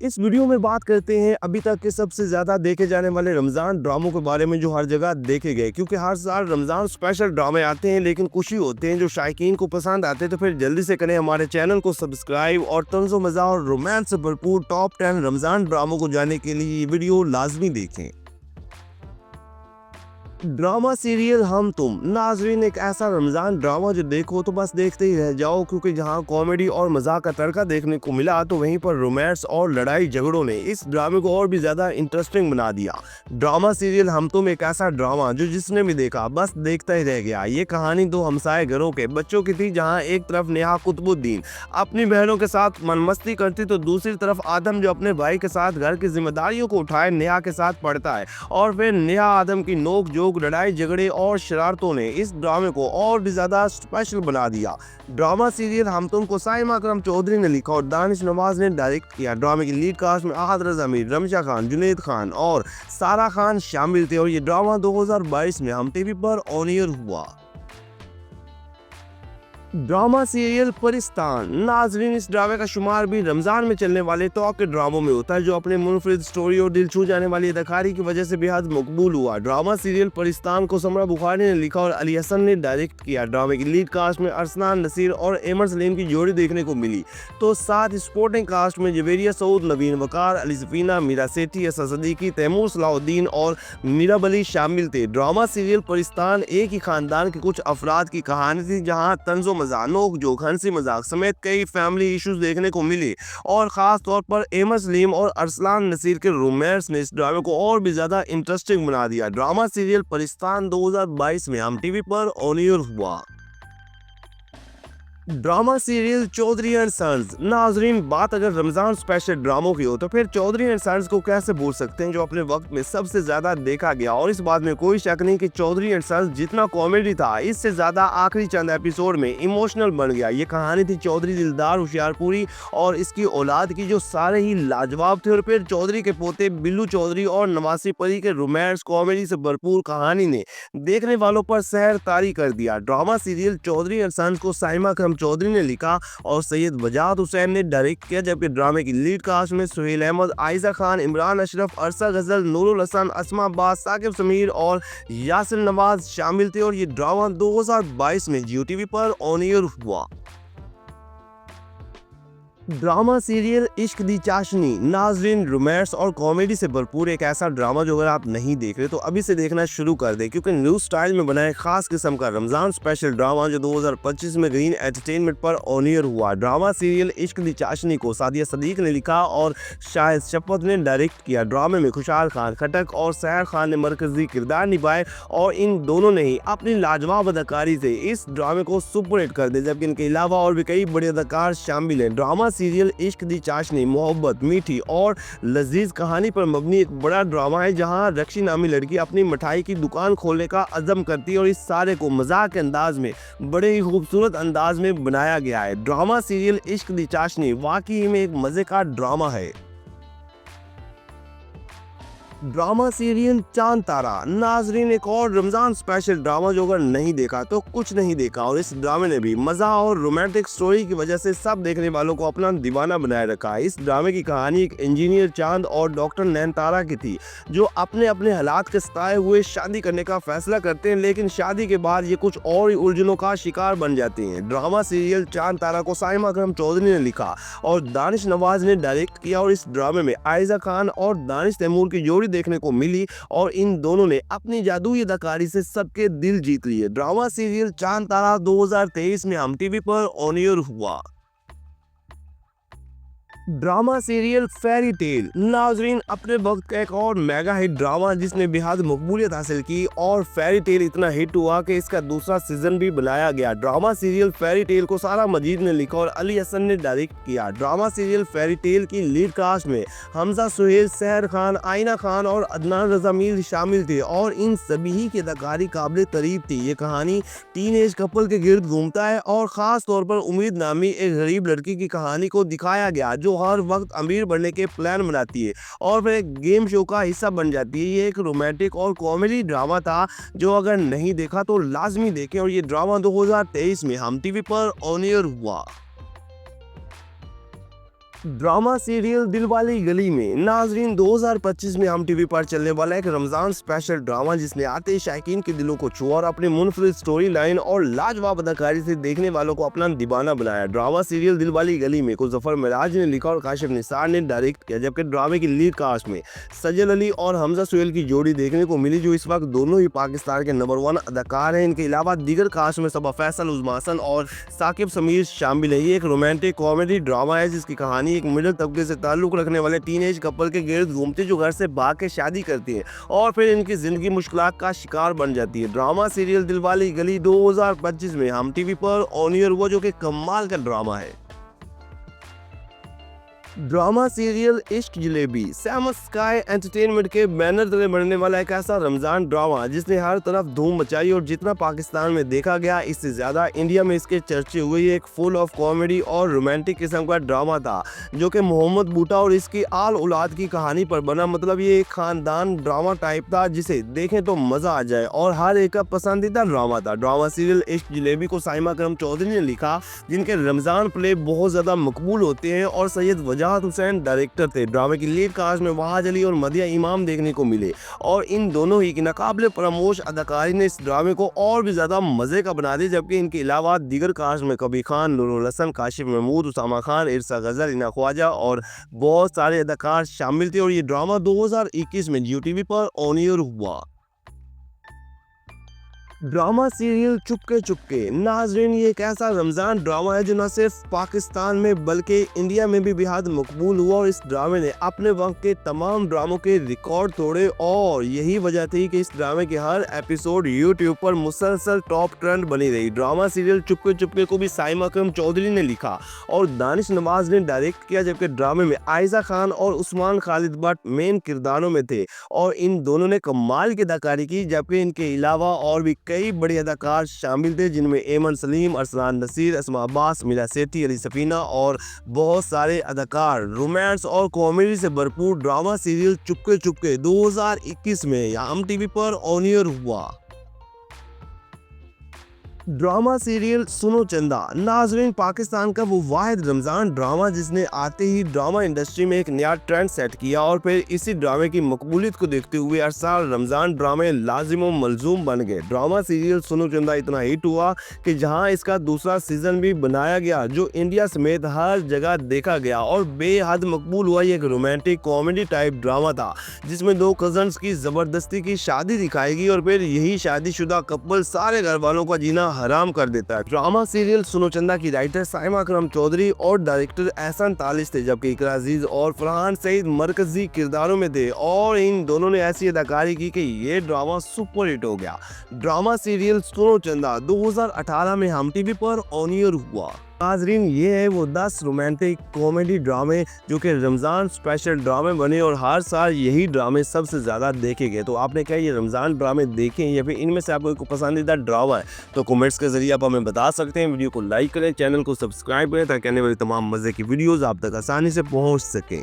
इस वीडियो में बात करते हैं अभी तक के सबसे ज़्यादा देखे जाने वाले रमज़ान ड्रामों के बारे में जो हर जगह देखे गए, क्योंकि हर साल रमज़ान स्पेशल ड्रामे आते हैं लेकिन कुछ ही होते हैं जो शायकीन को पसंद आते हैं। तो फिर जल्दी से करें हमारे चैनल को सब्सक्राइब और तंज़ो मज़ा और रोमांस से भरपूर टॉप 10 रमज़ान ड्रामों को जानने के लिए ये वीडियो लाजमी देखें। ड्रामा सीरियल हम तुम नाजरीन एक ऐसा रमज़ान ड्रामा जो देखो तो बस देखते ही रह जाओ, क्योंकि जहां कॉमेडी और मजाक का तड़का देखने को मिला तो वहीं पर रोमांस और लड़ाई झगड़ों ने इस ड्रामे को और भी ज़्यादा इंटरेस्टिंग बना दिया। ड्रामा सीरियल हम तुम एक ऐसा ड्रामा जो जिसने भी देखा बस देखता ही रह गया। ये कहानी दो हमसाए घरों के बच्चों की थी, जहाँ एक तरफ नेहा कुतुबुद्दीन अपनी बहनों के साथ मनमस्ती करती तो दूसरी तरफ आदम जो अपने भाई के साथ घर की जिम्मेदारियों को उठाए नेहा के साथ पढ़ता है। और फिर नेहा आदम की नोक जोक लड़ाई झगड़े और शरारतों ने इस ड्रामे को और भी ज्यादा स्पेशल बना दिया। ड्रामा सीरियल हम तुम को साइमा अकरम चौधरी ने लिखा और दानिश नवाज ने डायरेक्ट किया। ड्रामे की लीड कास्ट में आहद रज़ा मीर, रमशा खान, जुनैद खान और सारा खान शामिल थे और ये ड्रामा 2022 में हम टीवी पर ऑन एयर हुआ। ड्रामा सीरियल परिस्तान नाजरीन इस ड्रामे का शुमार भी रमजान में चलने वाले टॉप के ड्रामों में होता है, जो अपने मुनफरिद स्टोरी और दिल छू जाने वाली अदाकारी की वजह से बेहद मकबूल हुआ। ड्रामा सीरियल परिस्तान को समरा बुखारी ने लिखा और अली हसन ने डायरेक्ट किया। ड्रामे की लीड कास्ट में अरसलान नसीर और एमर सलीम की जोड़ी देखने को मिली, तो साथ स्पोर्टिंग कास्ट में जवेरिया सऊद, नवीन वकार, अली सफीना, मीरा सेठी, असद सदीकी, तैमूर सलाहुद्दीन और मीरा बली शामिल थे। ड्रामा सीरियल परिस्तान एक ही खानदान के कुछ अफराद की कहानी थी, जहाँ तंजो नोक जोक, हंसी मजाक समेत कई फैमिली इश्यूज देखने को मिले और खास तौर पर एमर सलीम और अरसलान नसीर के रोमांस ने इस ड्रामे को और भी ज्यादा इंटरेस्टिंग बना दिया। ड्रामा सीरियल परिस्तान 2022 में हम टीवी पर ऑन एयर हुआ। Drama serial Chaudhry and sons Nazreen बात अगर रमजान स्पेशल ड्रामों की हो तो फिर चौधरी एंड सन्स को कैसे भूल सकते हैं, जो अपने वक्त में सबसे ज्यादा देखा गया। और इस बात में कोई शक नहीं कि चौधरी एंड सन्स जितना कॉमेडी था, इससे ज्यादा आखिरी चंद एपिसोड में इमोशनल बन गया। ये कहानी थी चौधरी दिलदार होशियारपुरी और इसकी औलाद की, जो सारे ही लाजवाब थे। और फिर चौधरी के पोते बिल्लू चौधरी और नवासी परी के रोमांस कॉमेडी से भरपूर कहानी ने देखने वालों पर सहर तारी कर दिया। Drama serial Chaudhry and sons को साइमा अकरम चौधरी ने लिखा और सैयद वजाद हुसैन ने डायरेक्ट किया, जबकि ड्रामे की लीड कास्ट में सुहेल अहमद, आयजा खान, इमरान अशरफ, अरसा गजल, नूरुल हसन, अस्मा अब्बास, साकिब समीर और यासिर नवाज शामिल थे। और ये ड्रामा 2022 में जियो टीवी पर ऑन एयर हुआ। ड्रामा सीरियल इश्क दी चाशनी नाजरीन रोमांस और कॉमेडी से भरपूर एक ऐसा ड्रामा जो अगर आप नहीं देख रहे तो अभी से देखना शुरू कर दे, क्योंकि न्यू स्टाइल में बना एक खास किस्म का रमजान स्पेशल ड्रामा जो 2025 में ग्रीन एंटरटेनमेंट पर ऑन एयर हुआ। ड्रामा सीरियल इश्क दी चाशनी को सादिया सदीक ने लिखा और शाहिद शफकत ने डायरेक्ट किया। ड्रामे में खुशहाल खान खटक और सहर खान ने मरकजी किरदार निभाए और इन दोनों ने ही अपनी लाजवाब अदाकारी से इस ड्रामे को सुपर हिट कर दिया, जबकि इनके अलावा और भी कई बड़े अदाकार शामिल हैं। ड्रामा सीरियल इश्क दी चाशनी मोहब्बत, मीठी और लजीज कहानी पर मबनी एक बड़ा ड्रामा है, जहां रक्षी नामी लड़की अपनी मिठाई की दुकान खोलने का अज़म करती है और इस सारे को मजाक के अंदाज में बड़े ही खूबसूरत अंदाज में बनाया गया है। ड्रामा सीरियल इश्क दी चाशनी वाकई में एक मजे का ड्रामा है। ड्रामा सीरियल चांद तारा नाजरीन एक और रमजान स्पेशल ड्रामा जो अगर नहीं देखा तो कुछ नहीं देखा। और इस ड्रामे ने भी मजा और रोमांटिक स्टोरी की वजह से सब देखने वालों को अपना दीवाना बनाए रखा है। इस ड्रामे की कहानी एक इंजीनियर चांद और डॉक्टर नैनतारा की थी, जो अपने अपने हालात के सताए हुए शादी करने का फैसला करते हैं, लेकिन शादी के बाद ये कुछ और ही उलझनों का शिकार बन जाते हैं। ड्रामा सीरियल चांद तारा को साइमा अकरम चौधरी ने लिखा और दानिश नवाज ने डायरेक्ट किया और इस ड्रामे में आयजा खान और दानिश तैमूर की जोड़ी देखने को मिली और इन दोनों ने अपनी जादुई अदाकारी से सबके दिल जीत लिए। ड्रामा सीरियल चांद तारा 2023 में हम टीवी पर ऑन एयर हुआ। ड्रामा सीरियल फेरी टेल नाजरीन अपने वक्त का एक और मेगा हिट ड्रामा जिसने बेहद मकबूलियत हासिल की और फेरी टेल इतना हिट हुआ कि इसका दूसरा सीजन भी बनाया गया। ड्रामा सीरियल फेरी टेल को सारा मजीद ने लिखा और अली हसन ने डायरेक्ट किया। ड्रामा सीरियल फेरी टेल की लीड कास्ट में हमजा सुहेल, सहर खान, आइना खान और अदनान रज़ा मीर शामिल थे और इन सभी की अदाकारी काबिल तारीफ थी। ये कहानी टीन एज कपल के गिर्द घूमता है और ख़ास तौर पर उम्मीद नामी एक गरीब लड़की की कहानी को दिखाया गया, जो हर वक्त अमीर बनने के प्लान बनाती है और फिर एक गेम शो का हिस्सा बन जाती है। ये एक रोमांटिक और कॉमेडी ड्रामा था जो अगर नहीं देखा तो लाजमी देखें और ये ड्रामा 2023 में हम टीवी पर ऑन एयर हुआ। ड्रामा सीरियल दिलवाले गली में नाजरीन 2025 में हम टीवी पर चलने वाला एक रमजान स्पेशल ड्रामा जिसने आते ही शायकीन के दिलों को छुआ और अपने मुनफरिद स्टोरी लाइन और लाजवाब अदाकारी से देखने वालों को अपना दीवाना बनाया। ड्रामा सीरियल दिलवाले गली में को जफर मिराज ने लिखा और काशिफ निसार ने डायरेक्ट किया, जबकि ड्रामे की लीड कास्ट में सजल अली और हमजा सुहेल की जोड़ी देखने को मिली, जो इस वक्त दोनों ही पाकिस्तान के नंबर 1 अदाकार हैं। इनके अलावा दीगर कास्ट में सबा फैसल, उज़मा हसन और साकिब समीर शामिल है। ये एक रोमांटिक कॉमेडी ड्रामा है जिसकी कहानी एक मिडिल तबके से ताल्लुक रखने वाले टीनेज कपल के गिर्द घूमती जो घर से भाग के शादी करती है और फिर इनकी जिंदगी मुश्किलात का शिकार बन जाती है। ड्रामा सीरियल दिलवाले गली 2025 में हम टीवी पर ऑन एयर हुआ, जो कि कमाल का ड्रामा है। ड्रामा सीरियल इश्क जलेबी सैम स्काई एंटरटेनमेंट के बैनर तले बनने वाला एक ऐसा रमजान ड्रामा जिसने हर तरफ धूम मचाई और जितना पाकिस्तान में देखा गया इससे ज्यादा इंडिया में इसके चर्चे हुए। ये एक फुल ऑफ कॉमेडी और रोमांटिक किस्म का ड्रामा था जो कि मोहम्मद बूटा और इसकी आल औलाद की कहानी पर बना। मतलब ये एक खानदान ड्रामा टाइप था जिसे देखें तो मजा आ जाए और हर एक का पसंदीदा ड्रामा था। ड्रामा सीरियल इश्क जलेबी को साइमा करम चौधरी ने लिखा, जिनके रमजान प्ले बहुत ज्यादा मकबूल होते हैं और सैयद वजाहत हुसैन डायरेक्टर थे। ड्रामे की लीड कास्ट में वहाज अली और मदिया इमाम देखने को मिले और इन दोनों ही की नाकाबिले फरामोश अदाकारी ने इस ड्रामे को और भी ज्यादा मजे का बना दिया। जबकि इनके अलावा दीगर कास्ट में कबीर खान, नूरुल हसन, काशिफ महमूद, उसामा खान, इरसा गजल, इना ख्वाजा और बहुत सारे अदाकार शामिल थे। और ये ड्रामा 2021 में जियो टीवी पर ऑन एयर हुआ। ड्रामा सीरियल चुपके चुपके नाजरीन ये एक ऐसा रमजान ड्रामा है जो न सिर्फ पाकिस्तान में बल्कि इंडिया में भी बेहद मकबूल हुआ और इस ड्रामे ने अपने वक्त के तमाम ड्रामों के रिकॉर्ड तोड़े और यही वजह थी कि इस ड्रामे के हर एपिसोड यूट्यूब पर मुसलसल टॉप ट्रेंड बनी रही। ड्रामा सीरियल चुपके चुपके को भी साइमा करम चौधरी ने लिखा और दानिश नवाज ने डायरेक्ट किया, जबकि ड्रामे में आयजा खान और उस्मान खालिद भट्ट मेन किरदारों में थे और इन दोनों ने कमाल की अदाकारी की। जबकि इनके अलावा और भी कई बड़े अदाकार शामिल थे जिनमें एमन सलीम, अरसलान नसीर, अस्मा अब्बास, मिला सेठी, अली सफीना और बहुत सारे अदाकार। रोमांस और कॉमेडी से भरपूर ड्रामा सीरियल चुपके चुपके 2021 में हम टीवी पर ऑन एयर हुआ। ड्रामा सीरियल सुनो चंदा नाजरीन पाकिस्तान का वो वाहिद रमजान ड्रामा जिसने आते ही ड्रामा इंडस्ट्री में एक नया ट्रेंड सेट किया और फिर इसी ड्रामे की मकबूलियत को देखते हुए हर साल रमजान ड्रामे लाजिम और मलजूम बन गए। ड्रामा सीरियल सुनो चंदा इतना हिट हुआ कि जहां इसका दूसरा सीजन भी बनाया गया जो इंडिया समेत हर जगह देखा गया और बेहद मकबूल हुआ। ये एक रोमांटिक कॉमेडी टाइप ड्रामा था जिसमें दो कजन्स की जबरदस्ती की शादी दिखाई गई और फिर यही शादीशुदा कपल सारे घर वालों का जीना हराम कर देता है। ड्रामा सीरियल सुनो चंदा की राइटर साइमा करम चौधरी और डायरेक्टर एहसन तालिश थे, जबकि इकरा अजीज और फरहान सईद मरकजी किरदारों में थे और इन दोनों ने ऐसी अदाकारी की कि ये ड्रामा सुपर हिट हो गया। ड्रामा सीरियल सुनो चंदा 2018 में हम टीवी पर ऑन एयर हुआ। नाजरीन ये है वो 10 रोमांटिक कॉमेडी ड्रामे जो कि रमज़ान स्पेशल ड्रामे बने और हर साल यही ड्रामे सबसे ज़्यादा देखे गए। तो आपने क्या ये रमज़ान ड्रामे देखे या फिर इनमें से आपको पसंदीदा ड्रामा है तो कमेंट्स के जरिए आप हमें बता सकते हैं। वीडियो को लाइक करें, चैनल को सब्सक्राइब करें ताकि आने वाली तमाम मज़े की वीडियोज़ आप तक आसानी से पहुँच सकें।